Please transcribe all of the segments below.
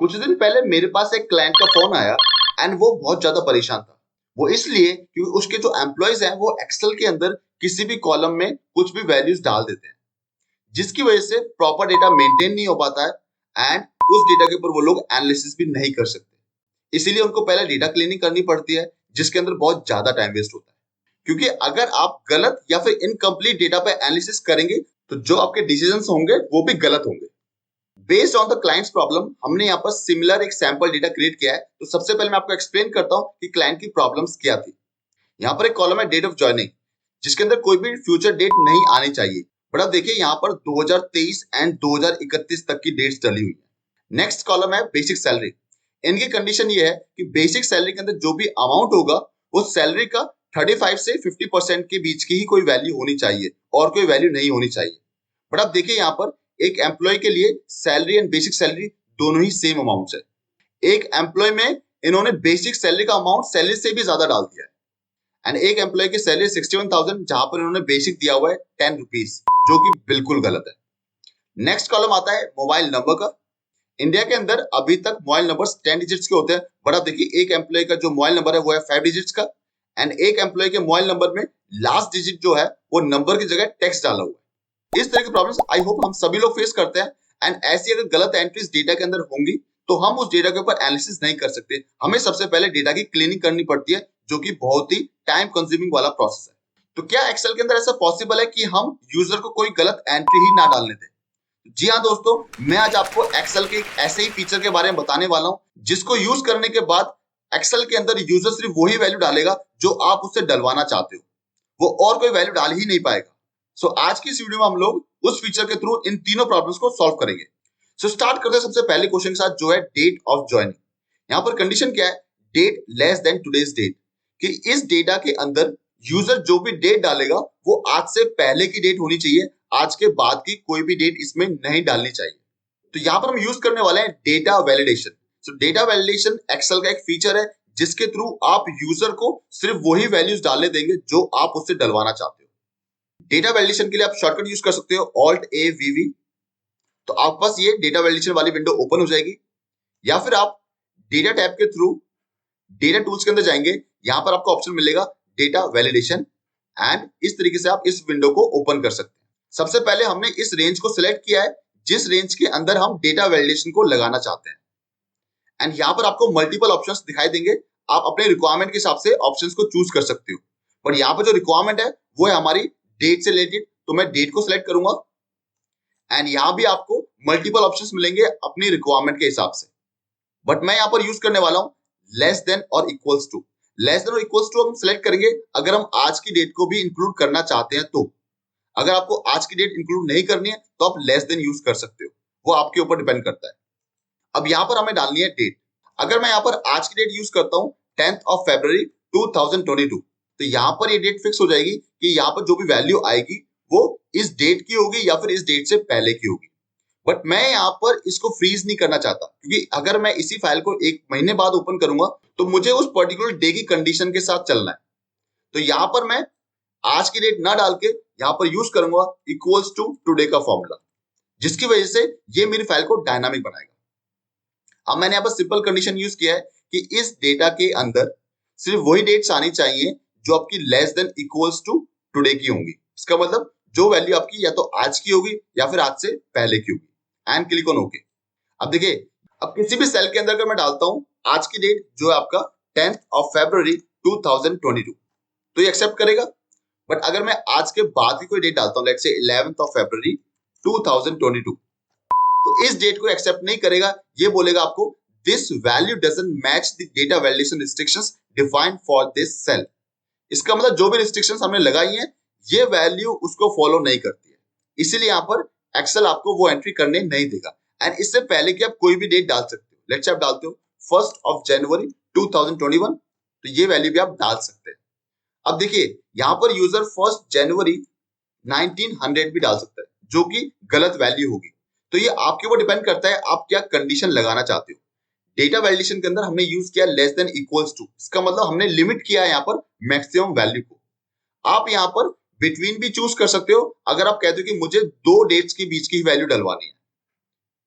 कुछ दिन पहले मेरे पास एक क्लाइंट का फोन आया एंड वो बहुत ज्यादा परेशान था। वो इसलिए क्योंकि उसके जो एम्प्लॉयज हैं वो एक्सेल के अंदर किसी भी कॉलम में कुछ भी वैल्यूज डाल देते हैं, जिसकी वजह से प्रॉपर डेटा मेंटेन नहीं हो पाता है एंड उस डेटा के ऊपर वो लोग एनालिसिस भी नहीं कर सकते। इसीलिए उनको पहले डेटा क्लीनिंग करनी पड़ती है, जिसके अंदर बहुत ज्यादा टाइम वेस्ट होता है। क्योंकि अगर आप गलत या फिर इनकम्प्लीट डेटा पे एनालिसिस करेंगे तो जो आपके डिसीजंस होंगे वो भी गलत होंगे। Based on the clients problem हमने यहाँ पर सिमिलर एक सैंपल डेटा क्रिएट किया है। तो सबसे पहले मैं आपको एक्सप्लेन करता हूँ कि क्लाइंट की प्रॉब्लम्स क्या थी। यहाँ पर एक कॉलम है डेट ऑफ ज्वाइनिंग, जिसके अंदर कोई भी फ्यूचर डेट नहीं आनी चाहिए, बट आप देखिए यहाँ पर 2023 एंड 2031 तक की डेट्स डली हुई है। नेक्स्ट कॉलम है बेसिक सैलरी। इनकी कंडीशन ये है कि बेसिक सैलरी के अंदर जो भी अमाउंट होगा वो सैलरी का 35 से 50% के बीच की ही कोई वैल्यू होनी चाहिए और कोई वैल्यू नहीं होनी चाहिए। बट आप देखिए यहाँ पर एक एम्प्लॉय के लिए सैलरी एंड बेसिक सैलरी दोनों ही सेम अमाउंट है। एक एम्प्लॉय में इन्होंने बेसिक सैलरी का अमाउंट सैलरी से भी ज्यादा डाल दिया है एंड एक एम्प्लॉय की सैलरी 61,000 जहां पर इन्होंने बेसिक दिया हुआ है 10 रुपीज, जो कि बिल्कुल गलत है। नेक्स्ट कॉलम आता है मोबाइल नंबर का। इंडिया के अंदर अभी तक मोबाइल नंबर्स 10 डिजिट्स के होते हैं, बट आप देखिए एक एम्प्लॉय का जो मोबाइल नंबर है वो है 5 डिजिट्स का एंड एक एम्प्लॉय के मोबाइल नंबर में लास्ट डिजिट जो है वो नंबर की जगह टेक्स्ट डाला हुआ है। इस तरह की प्रॉब्लम्स आई होप हम सभी लोग फेस करते हैं एंड ऐसी अगर गलत एंट्रीज डेटा के अंदर होंगी तो हम उस डेटा के ऊपर एनालिसिस नहीं कर सकते। हमें सबसे पहले डेटा की क्लीनिंग करनी पड़ती है, जो कि बहुत ही टाइम कंज्यूमिंग वाला प्रोसेस है। तो क्या एक्सेल के अंदर ऐसा पॉसिबल है कि हम यूजर को कोई गलत एंट्री ही ना डालने दें? जी हाँ दोस्तों, मैं आज आपको एक्सेल के एक ऐसे ही फीचर के बारे में बताने वाला हूं, जिसको यूज करने के बाद एक्सेल के अंदर यूजर सिर्फ वही वैल्यू डालेगा जो आप उससे डलवाना चाहते हो, वो और कोई वैल्यू डाल ही नहीं पाएगा। सो आज की इस वीडियो में हम लोग उस फीचर के थ्रू इन तीनों प्रॉब्लम्स को सॉल्व करेंगे। सो स्टार्ट करते हैं सबसे पहले क्वेश्चन के साथ, जो है डेट ऑफ ज्वाइनिंग। यहाँ पर कंडीशन क्या है? Date less than today's date, कि इस डेटा के अंदर यूजर जो भी डेट डालेगा वो आज से पहले की डेट होनी चाहिए, आज के बाद की कोई भी डेट इसमें नहीं डालनी चाहिए। तो यहाँ पर हम यूज करने वाले हैं data validation. So data validation Excel का एक फीचर है जिसके थ्रू आप यूजर को सिर्फ वही वैल्यूज डालने देंगे जो आप उससे डलवाना चाहते हो। डेटा वैलिडेशन के लिए आप शॉर्टकट यूज कर सकते हो ऑल्ट ए वी वी। तो आपके पास ये डेटा वैलिडेशन वाली विंडो ओपन हो जाएगी, या फिर आप डेटा टैब के थ्रू डेटा टूल्स के अंदर जाएंगे। यहां पर आपको ऑप्शन मिलेगा डेटा वैलिडेशन एंड इस तरीके से आप इस विंडो को ओपन कर सकते हैं। सबसे पहले हमने इस रेंज को सिलेक्ट किया है जिस रेंज के अंदर हम डेटा वैलिडेशन को लगाना चाहते हैं एंड यहाँ पर आपको मल्टीपल ऑप्शंस दिखाई देंगे। आप अपने रिक्वायरमेंट के हिसाब से ऑप्शंस को चूज कर सकते हो, पर यहाँ पर जो रिक्वायरमेंट है वो है हमारी डेट से रिलेटेड, तो मैं डेट को सिलेक्ट करूंगा एंड यहाँ भी आपको मल्टीपल ऑप्शंस मिलेंगे अपनी रिक्वायरमेंट के हिसाब से। बट मैं यहाँ पर यूज करने वाला हूँ लेस देन और इक्वल्स टू। लेस देन और इक्वल्स टू हम सिलेक्ट करेंगे अगर हम आज की डेट को भी इंक्लूड करना चाहते हैं। तो अगर आपको आज की डेट इंक्लूड नहीं करनी है तो आप लेस देन यूज कर सकते हो, वो आपके ऊपर डिपेंड करता है। अब यहाँ पर हमें डालनी है डेट। अगर मैं यहाँ पर आज की डेट यूज करता हूँ 10th of February 2022, तो यहाँ पर ये डेट फिक्स हो जाएगी कि यहाँ पर जो भी वैल्यू आएगी वो इस डेट की होगी या फिर इस डेट से पहले की होगी। बट मैं यहाँ पर इसको फ्रीज नहीं करना चाहता, क्योंकि अगर मैं इसी फाइल को एक महीने बाद ओपन करूंगा तो मुझे उस पर्टिकुलर डे की कंडीशन के साथ चलना है। तो यहाँ पर मैं आज की डेट ना डाल के यहाँ पर यूज करूंगा इक्वल्स टू टुडे का फॉर्मूला, जिसकी वजह से ये मेरी फाइल को डायनामिक बनाएगा। अब मैंने यहाँ पर सिंपल कंडीशन यूज किया है कि इस डेटा के अंदर सिर्फ वही डेट्स आनी चाहिए जो आपकी less than equals to today की होंगी। इसका मतलब जो वैल्यू आपकी या तो आज की होगी या फिर आज से पहले की होगी एंड क्लिक ऑन ओके। अब देखिए, अब किसी भी सेल के अंदर अगर मैं डालता हूं आज की डेट जो है आपका 10th of February 2022, तो ये एक्सेप्ट करेगा। बट अगर मैं आज के बाद की कोई डेट डालता हूं, let's say 11th of February 2022, तो इस डेट को एक्सेप्ट नहीं करेगा। ये बोलेगा आपको this value doesn't match the data validation restrictions defined for this cell. इसका मतलब जो भी रिस्ट्रिक्शंस हमने लगाई हैं ये वैल्यू उसको फॉलो नहीं करती है, इसीलिए यहाँ पर एक्सेल आपको वो एंट्री करने नहीं देगा। एंड इससे पहले कि आप कोई भी डेट डाल सकते हो, लेट्स से आप डालते हो 1st of January 2021, तो ये वैल्यू भी आप डाल सकते हैं। अब देखिए यहाँ पर यूजर 1st January 1900 भी डाल सकता है, जो कि गलत वैल्यू होगी। तो ये आपके ऊपर डिपेंड करता है आप क्या कंडीशन लगाना चाहते हो। डेटा वैलिडेशन के अंदर हमने यूज किया लेस देन इक्वल्स टू, इसका मतलब हमने लिमिट किया है यहाँ पर मैक्सिमम वैल्यू को। आप यहाँ पर बिटवीन भी चूज कर सकते हो, अगर आप कहते हो कि मुझे दो डेट्स के बीच की वैल्यू डलवानी है।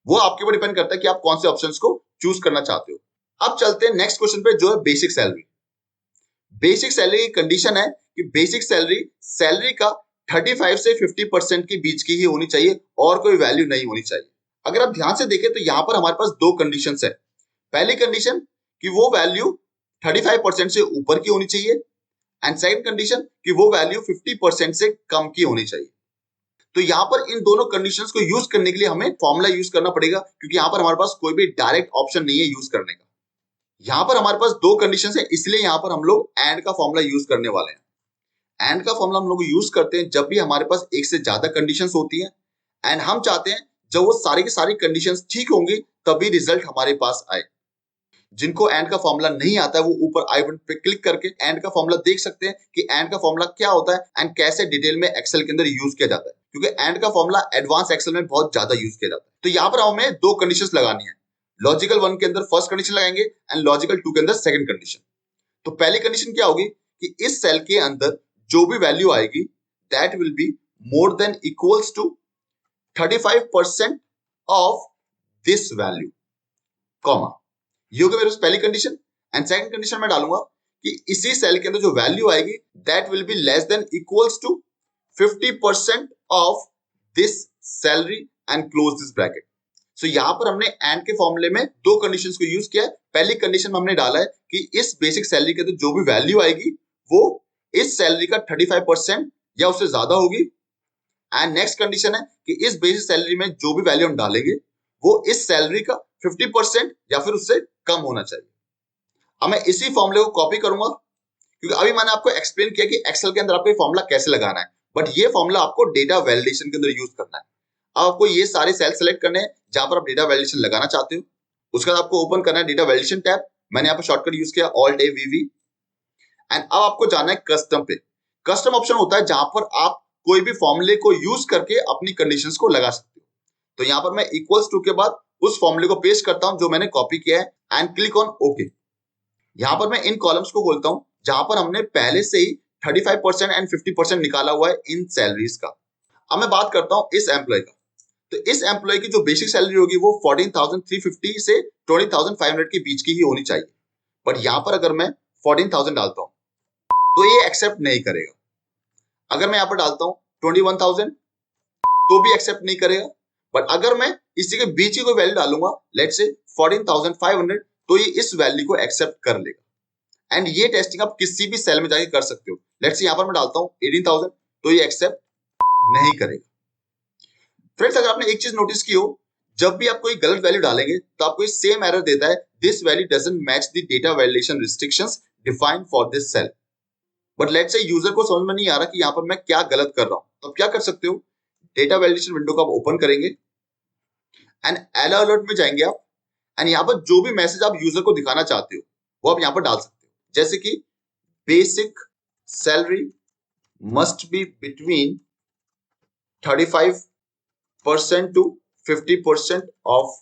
वो आपके ऊपर डिपेंड करता है कि आप कौन से ऑप्शंस को चूज करना चाहते हो। अब चलते हैं नेक्स्ट क्वेश्चन पे, जो है बेसिक सैलरी। बेसिक सैलरी की कंडीशन है कि बेसिक सैलरी सैलरी का 35 से 50% के बीच की ही होनी चाहिए और कोई वैल्यू नहीं होनी चाहिए। अगर आप ध्यान से देखें तो यहां पर हमारे पास दो कंडीशंस है। पहली कंडीशन कि वो वैल्यू 35% से ऊपर की होनी चाहिए, एंड सेकंड कंडीशन कि वो वैल्यू 50% से कम की होनी चाहिए। तो यहां पर इन दोनों कंडीशंस को यूज करने के लिए हमें फॉर्मूला यूज करना पड़ेगा, क्योंकि यहां पर हमारे पास कोई भी डायरेक्ट ऑप्शन नहीं है यूज करने का। यहां पर हमारे पास दो कंडीशंस है, इसलिए यहां पर हम लोग एंड का फॉर्मूला यूज करने वाले हैं। एंड का फॉर्मूला हम लोग यूज करते हैं जब भी हमारे पास एक से ज्यादा कंडीशंस होती हैं, एंड हम चाहते हैं जब वो सारी की सारी कंडीशंस ठीक होंगी तभी रिजल्ट हमारे पास आए। जिनको एंड का फॉर्मूला नहीं आता है वो ऊपर आई बटन पे क्लिक करके एंड का फॉर्मूला देख सकते हैं कि एंड का फॉर्मूला क्या होता है एंड कैसे डिटेल में एक्सेल के अंदर यूज किया जाता है, क्योंकि एंड का फॉर्मूला एडवांस एक्सेल में बहुत ज्यादा यूज किया जाता है। तो यहाँ पर हमें दो कंडीशंस लगानी है। लॉजिकल 1 के अंदर फर्स्ट कंडीशन लगाएंगे एंड लॉजिकल 2 के अंदर सेकंड कंडीशन। तो पहली कंडीशन क्या होगी कि इस सेल के अंदर जो भी वैल्यू आएगी that will be more than equals to 35% of this value, comma. ये होगी मेरे पास पहली कंडीशन। एंड सेकंड कंडीशन में डालूंगा कि इसी सेल के अंदर जो वैल्यू आएगी that will be less than equals to 50% of this salary and close this bracket. So यहां पर हमने एंड के फॉर्मूले में दो कंडीशंस को यूज किया है। पहली कंडीशन में हमने डाला है कि इस बेसिक सैलरी के अंदर जो भी वैल्यू आएगी वो इस सैलरी का 35% या उससे ज्यादा होगी। एंड नेक्स्ट कंडीशन है कि इस बेसिक सैलरी में जो भी वैल्यू हम डालेंगे वो इस सैलरी का 50% या फिर उससे कम होना चाहिए। अब मैं इसी फॉर्मूले को कॉपी करूंगा, क्योंकि अभी मैंने आपको एक्सप्लेन किया कि एक्सेल के अंदर आपको ये फॉर्मूला कैसे लगाना है, बट ये फॉर्मूला आपको डेटा वैलिडेशन के अंदर यूज करना है। अब आपको ये सारे सेल सेलेक्ट करने हैं जहां पर आप डेटा वैलिडेशन लगाना चाहते हो। उसके बाद आपको ओपन करना है डेटा वैलिडेशन टैब। मैंने यहाँ पर शॉर्टकट यूज किया ऑल्ट ए वीवी। एंड अब आपको जाना है कस्टम पे। कस्टम ऑप्शन होता है जहां पर आप कोई भी फॉर्मूले को यूज करके अपनी कंडीशंस को लगा सकते हो। तो यहाँ पर मैं इक्वल्स टू के बाद उस फॉर्मूले को पेस्ट करता हूं जो मैंने कॉपी किया है एंड क्लिक ऑन ओके। यहाँ पर मैं इन कॉलम्स को खोलता हूं जहां पर हमने पहले से ही 35% एंड 50% निकाला हुआ है इन सैलरीज का। अब मैं बात करता हूं इस एम्प्लॉय का। तो इस एम्प्लॉय की जो बेसिक सैलरी होगी वो 14,350 से 20,500 के बीच की ही होनी चाहिए। बट यहाँ पर अगर मैं 14,000 डालता हूँ तो ये एक्सेप्ट नहीं करेगा। अगर मैं यहाँ पर डालता हूँ 21,000 तो भी एक्सेप्ट नहीं करेगा। बट अगर मैं इसी के बीच की कोई वैल्यू डालूंगा लेट्स से 14,500 तो ये इस वैल्यू को एक्सेप्ट कर लेगा। एंड ये टेस्टिंग आप किसी भी सेल में जाके कर सकते हो। लेट्स से यहाँ पर मैं डालता हूँ 18,000 तो ये एक्सेप्ट नहीं करेगा। फ्रेंड्स, अगर आपने एक चीज नोटिस की हो, जब भी आप कोई गलत वैल्यू डालेंगे तो आपको ये सेम एरर देता है, this value doesn't match the data validation restrictions defined for this cell. But let's say user को समझ में नहीं आ रहा कि यहाँ पर मैं क्या गलत कर रहा हूं, तो आप क्या कर सकते हो, डेटा वैलिडेशन विंडो को आप ओपन करेंगे एंड एरर अलर्ट में जाएंगे आप, एंड यहाँ पर जो भी मैसेज आप यूजर को दिखाना चाहते हो वो आप यहाँ पर डाल सकते हो। जैसे कि basic salary must be between 35% to 50% of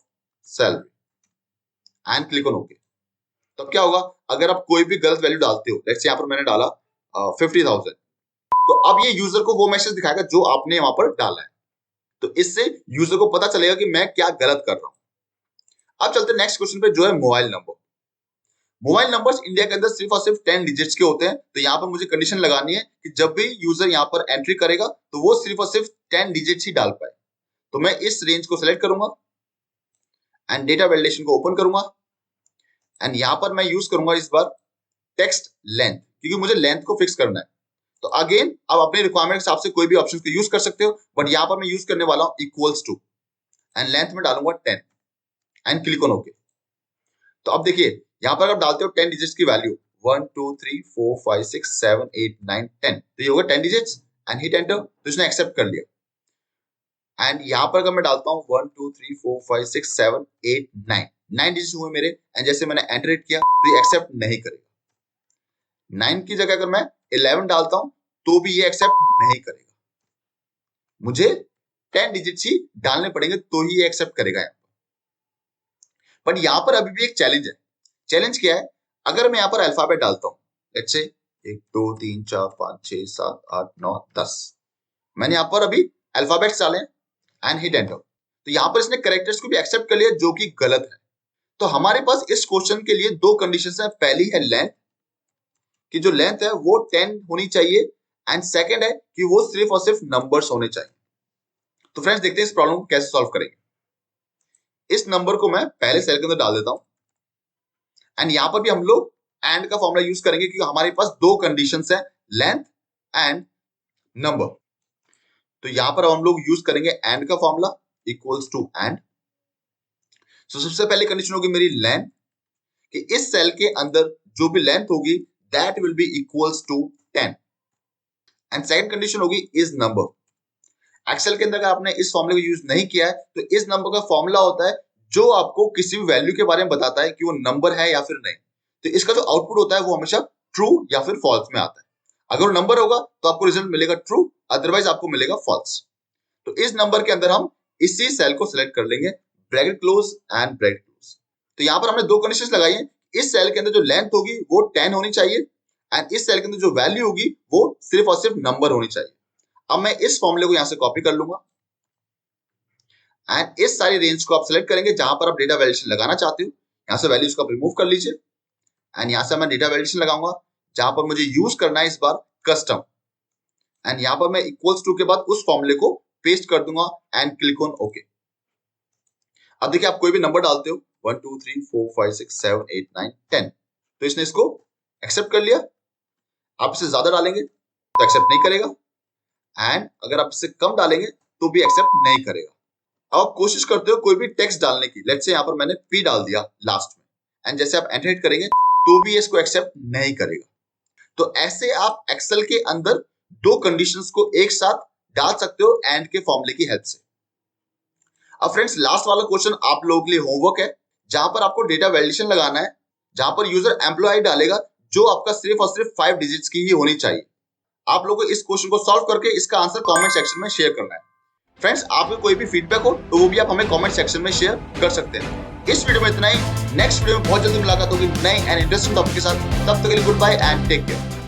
salary and click on okay. तो क्या होगा, अगर आप कोई भी गलत वैल्यू डालते हो, लेट्स यहाँ पर मैंने डाला 50,000, तो अब ये यूजर को वो मैसेज दिखाएगा जो आपने वहां पर डाला है। तो इससे यूजर को पता चलेगा कि मैं क्या गलत कर रहा हूं। अब चलते हैं नेक्स्ट क्वेश्चन पे, जो है mobile number. Mobile numbers India के अंदर सिर्फ और सिर्फ 10 डिजिट्स के होते हैं। तो यहाँ पर मुझे कंडीशन लगानी है कि जब भी यूजर यहाँ पर एंट्री करेगा तो वो सिर्फ और सिर्फ 10 डिजिट्स ही डाल पाए। तो मैं इस रेंज को सिलेक्ट करूंगा एंड डेटा वैलिडेशन को ओपन करूंगा एंड यहां पर मैं यूज करूंगा इस बार टेक्स्ट लेंथ, क्योंकि मुझे लेंथ को फिक्स करना है। तो अगेन आप अपने रिक्वायरमेंट के हिसाब से कोई भी ऑप्शन को यूज कर सकते हो, बट यहां पर मैं यूज करने वाला हूं इक्वल्स टू एंड लेंथ में डालूंगा 10 एंड क्लिक ऑन ओके। तो अब देखिए यहां पर आप डालते हो 10 डिजिट्स की वैल्यू 1 2 3 4 5 6 7 8 9 10, तो ये होगा 10 डिजिट्स एंड हिट एंटर। तो इसने एक्सेप्ट कर लिया। एंड यहां पर अगर मैं डालता हूं 1 2 3 4 5 6 7 8 9, 9 डिजिट्स हुए मेरे, एंड जैसे मैंने एंटर हिट किया तो ये एक्सेप्ट नहीं करेगा। 9 की जगह अगर मैं 11 डालता हूं तो भी ये एक्सेप्ट नहीं करेगा। मुझे 10 डिजिट्स ही डालने पड़ेंगे तो ही ये एक्सेप्ट करेगा यहाँ पर। बट यहाँ पर अभी भी एक चैलेंज है। चैलेंज क्या है, अगर मैं यहाँ पर अल्फाबेट डालता हूँ, लेट्स से 1 2 3 4 5 6 7 8 9 10, मैंने यहाँ पर अभी अल्फाबेट्स डाले एंड हिट एंटर, तो यहाँ पर इसने कैरेक्टर्स को भी एक्सेप्ट कर लिया जो कि गलत है। तो हमारे पास इस क्वेश्चन के लिए दो कंडीशंस हैं। पहली है लेंथ, कि जो लेंथ है वो 10 होनी चाहिए, एंड सेकंड है कि वो सिर्फ और सिर्फ नंबर्स होने चाहिए। तो फ्रेंड्स देखते हैं इस प्रॉब्लम को कैसे सॉल्व करेंगे। इस नंबर को मैं पहले सेल के अंदर डाल देता हूं, एंड यहां पर भी हम लोग एंड का फॉर्मूला यूज करेंगे क्योंकि हमारे पास दो कंडीशंस हैं, लेंथ एंड नंबर। तो यहां पर हम लोग यूज करेंगे एंड का फॉर्मूला इक्वल्स टू एंड। सो सबसे पहले कंडीशन होगी मेरी लेंथ, कि इस सेल के अंदर जो भी लेंथ होगी that will be equals to 10, and second condition होगी इज नंबर। एक्सेल के अंदर अगर आपने इस फॉर्मूले को यूज नहीं किया है तो इस नंबर का फॉर्मूला होता है जो आपको किसी भी वैल्यू के बारे में बताता है कि वो नंबर है या फिर नहीं। तो इसका जो आउटपुट होता है वो हमेशा ट्रू या फिर फॉल्स में आता है। अगर वो नंबर होगा तो आपको रिजल्ट मिलेगा ट्रू, अदरवाइज आपको मिलेगा फॉल्स। तो इस नंबर के अंदर हम इसी सेल को सिलेक्ट कर लेंगे, bracket close and bracket close. तो यहां पर हमने दो कंडीशंस लगाई हैं। इस सेल के अंदर जो लेंथ होगी वो 10 होनी चाहिए, एंड इस सेल के अंदर जो वैल्यू होगी वो सिर्फ और सिर्फ नंबर होनी चाहिए। अब मैं इस फॉर्मूले को यहां से कॉपी कर लूंगा, एंड इस सारी रेंज को आप सिलेक्ट करेंगे जहां पर आप डेटा वैल्यूएशन लगाना चाहते हो। यहां से वैल्यूज को आप रिमूव कर लीजिए, एंड यहां से मैं डेटा वैल्यूएशन लगाऊंगा जहां पर मुझे यूज करना है इस बार कस्टम, एंड यहां पर मैं इक्वल्स टू के बाद उस फॉर्मूले को पेस्ट कर दूंगा एंड क्लिक ऑन ओके। अब देखिए आप कोई भी नंबर डालते हो 1 2 3 4 5 6 7 8 9 10, तो इसने इसको एक्सेप्ट कर लिया। आप इसे ज्यादा डालेंगे तो एक्सेप्ट नहीं करेगा, एंड अगर आप इसे कम डालेंगे तो भी एक्सेप्ट नहीं करेगा। अब आप कोशिश करते हो कोई भी टेक्स्ट डालने की, लेट्स से यहां पर मैंने पी डाल दिया लास्ट में, एंड जैसे आप एंटर हिट करेंगे तो भी इसको एक्सेप्ट नहीं करेगा। तो ऐसे आप एक्सेल के अंदर दो कंडीशंस को एक साथ डाल सकते हो एंड के फॉर्मूले की हेल्प से। अब फ्रेंड्स लास्ट वाला क्वेश्चन आप लोगों के लिए होमवर्क है, जहां पर आपको डेटा वैलिडेशन लगाना है, जहां पर यूजर एम्प्लॉय डालेगा जो आपका सिर्फ और सिर्फ 5 डिजिट्स की ही होनी चाहिए। आप लोगों को इस क्वेश्चन को सॉल्व करके इसका आंसर कमेंट सेक्शन में शेयर करना है। फ्रेंड्स आपको कोई भी फीडबैक हो तो वो भी आप हमें कमेंट सेक्शन में शेयर कर सकते हैं। इस वीडियो में इतना ही। नेक्स्ट वीडियो में बहुत जल्दी मुलाकात होगी नए एंड इंटरेस्टिंग टॉपिक के साथ। तब तक के लिए good bye and take care.